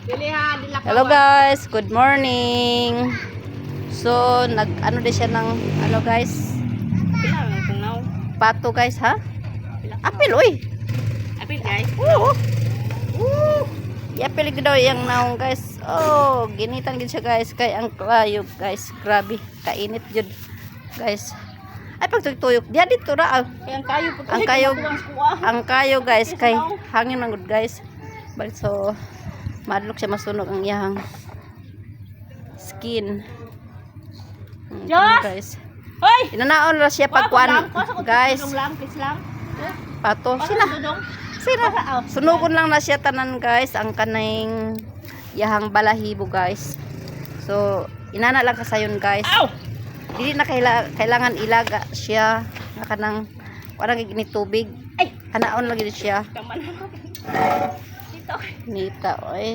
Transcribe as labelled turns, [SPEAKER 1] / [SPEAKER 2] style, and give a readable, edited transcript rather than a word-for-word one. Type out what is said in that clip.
[SPEAKER 1] Hello guys, good morning. So, nag-ano din siya ng, ano guys? Pato guys, ha? Apil, uy!
[SPEAKER 2] Apil guys.
[SPEAKER 1] Oo. Yapil daw yung naong guys. Oh, ginitan din siya guys. Kay ang kayo guys. Grabe, kainit jud guys. Ay, pagtuyok. Diya dito ra. Ang kayo guys. Kay hangin man good guys. But so, madlok siya masunog ang iyang skin. Guys.
[SPEAKER 2] Hoy!
[SPEAKER 1] Inanaon ra siya pagkuan guys. Pato sila. Sila. Sunugon lang na siya tanan guys ang kaning yahang balahibo guys. So inana lang kasayon guys. Dili na kailangan ilaga siya nga kanang parang gini tubig. Ay, kanaon lagi siya. Nita oy.